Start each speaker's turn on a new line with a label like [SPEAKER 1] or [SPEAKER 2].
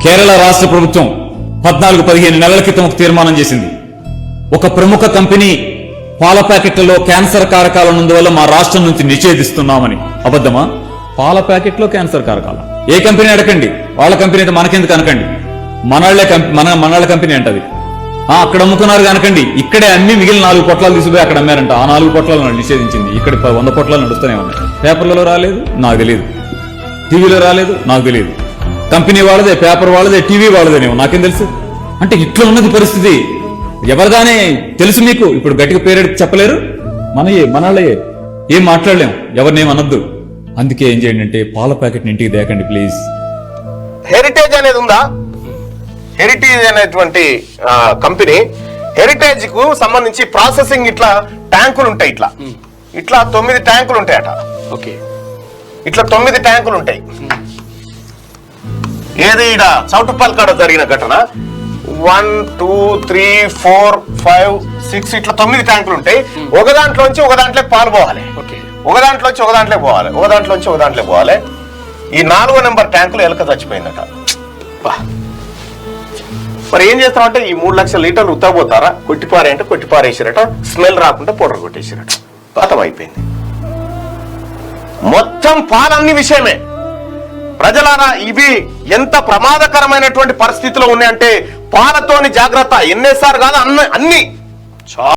[SPEAKER 1] కేరళ రాష్ట్ర ప్రభుత్వం 14-15 నెలల క్రితం ఒక తీర్మానం చేసింది. ఒక ప్రముఖ కంపెనీ పాల ప్యాకెట్లలో క్యాన్సర్ కారకాలు ఉన్నందువల్ల మా రాష్ట్రం నుంచి నిషేధిస్తున్నామని. అబద్ధమా? పాల ప్యాకెట్లో క్యాన్సర్ కారకాల? ఏ కంపెనీ అడగండి, వాళ్ళ కంపెనీ అయితే మనకెందుకు అనకండి. మనాళ్ల కంపెనీ అంటది. అక్కడ అమ్ముకున్నారు కనుకండి, ఇక్కడే అమ్మి మిగిలిన 4 పొట్లాలు తీసుకుపోయి అక్కడ అమ్మారంట. ఆ 4 పొట్లాలను నిషేధించింది. ఇక్కడ 100 పొట్లాలు నడుస్తూనే ఉన్నాయి. పేపర్లలో రాలేదు, నాకు తెలియదు. టీవీలో రాలేదు, నాకు తెలియదు. కంపెనీ వాళ్ళదే, పేపర్ వాళ్ళదే, టీవీ వాళ్ళదేనేమో, నాకేం తెలుసు. అంటే ఇట్లా ఉన్నది పరిస్థితి. ఎవరిదానే తెలుసు మీకు. ఇప్పుడు గట్టిగా పేరెడికి చెప్పలేరు. మనాళ్ళయే ఏం మాట్లాడలేం, ఎవరినేం అనొద్దు. అందుకే ఏం చేయండి అంటే పాల ప్యాకెట్ ఇంటికి దేకండి ప్లీజ్.
[SPEAKER 2] హెరిటేజ్ అనేది ఉందా? హెరిటేజ్ అనేటువంటి కంపెనీ, హెరిటేజ్ కు సంబంధించి ప్రాసెసింగ్ ఇట్లా ట్యాంకులు ఉంటాయి. ఇట్లా 9 ట్యాంకులు ఉంటాయట.
[SPEAKER 3] ఓకే,
[SPEAKER 2] ఇట్లా 9 ట్యాంకులు ఉంటాయి. ఏది ఈడ చౌటుప్పల్ కాడ జరిగిన ఘటన 1, 2, 3, 4, 5, 6 ఇట్లా 9 ట్యాంకులు ఉంటాయి. ఒక దాంట్లోంచి ఒక దాంట్లో పాలు పోవాలి. ఒక దాంట్లోంచి ఒక దాంట్లో పోవాలి, ఒక దాంట్లోంచి ఒక దాంట్లో పోవాలి. ఈ 4వ నెంబర్ ట్యాంకులు ఎలక చచ్చిపోయిందట. మరి ఏం చేస్తామంటే ఈ 3 లక్షల లీటర్లు ఉత్తపోతారా, కొట్టిపారే అంటే కొట్టిపారేసారట. స్మెల్ రాకుండా పౌడర్ కొట్టేసారట. పాతం అయిపోయింది. మొత్తం పాలన్ని విషయమే. ప్రజలారా, ఇవి ఎంత ప్రమాదకరమైనటువంటి పరిస్థితిలో ఉన్నాయంటే పాలతోని జాగ్రత్త. ఎన్ఎస్ఆర్ కాదు, అన్ని